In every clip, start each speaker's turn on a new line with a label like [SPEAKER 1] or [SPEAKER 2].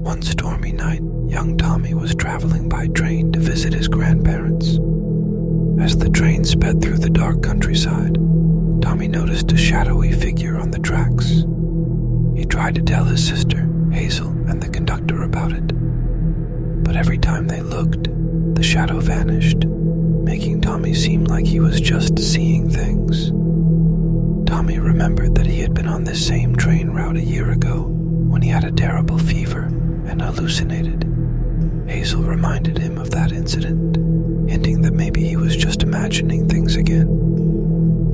[SPEAKER 1] One stormy night, young Tommy was traveling by train to visit his grandparents. As the train sped through the dark countryside, Tommy noticed a shadowy figure on the tracks. He tried to tell his sister, Hazel, and the conductor about it. But every time they looked, the shadow vanished, making Tommy seem like he was just seeing things. Tommy remembered that he had been on this same train route a year ago when he had a terrible fever and hallucinated. Hazel reminded him of that incident, hinting that maybe he was just imagining things again.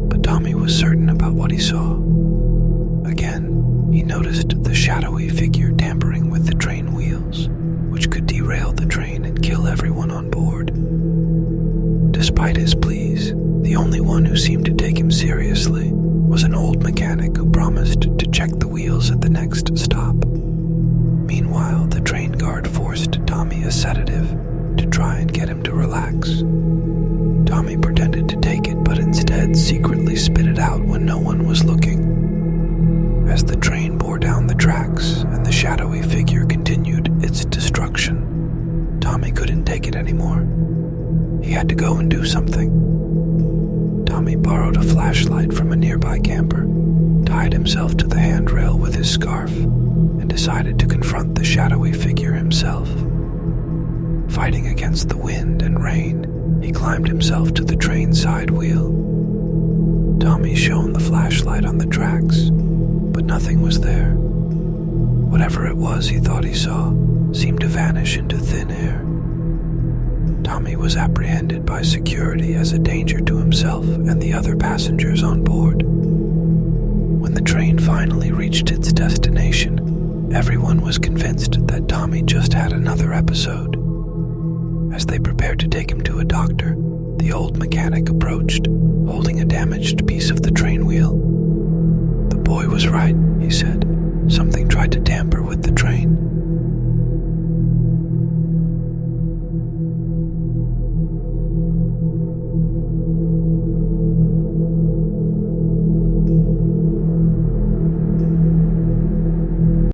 [SPEAKER 1] But Tommy was certain about what he saw. Again, he noticed the shadowy figure tampering with the train wheels, which could derail the train and kill everyone on board. Despite his pleas, the only one who seemed to take him seriously was an old mechanic who promised to check the wheels at the next stop. Meanwhile, the train guard forced Tommy a sedative to try and get him to relax. Tommy pretended to take it, but instead secretly spit it out when no one was looking. As the train bore down the tracks and the shadowy figure continued its destruction, Tommy couldn't take it anymore. He had to go and do something. Tommy borrowed a flashlight from a nearby camper, tied himself to the handrail with his scarf, and decided to confront the shadowy figure himself. Fighting against the wind and rain, he climbed himself to the train's side wheel. Tommy shone the flashlight on the tracks, but nothing was there. Whatever it was he thought he saw seemed to vanish into thin air. Tommy was apprehended by security as a danger to himself and the other passengers on board. When the train finally reached its destination, everyone was convinced that Tommy just had another episode. As they prepared to take him to a doctor, the old mechanic approached, holding a damaged piece of the train wheel. "The boy was right," he said.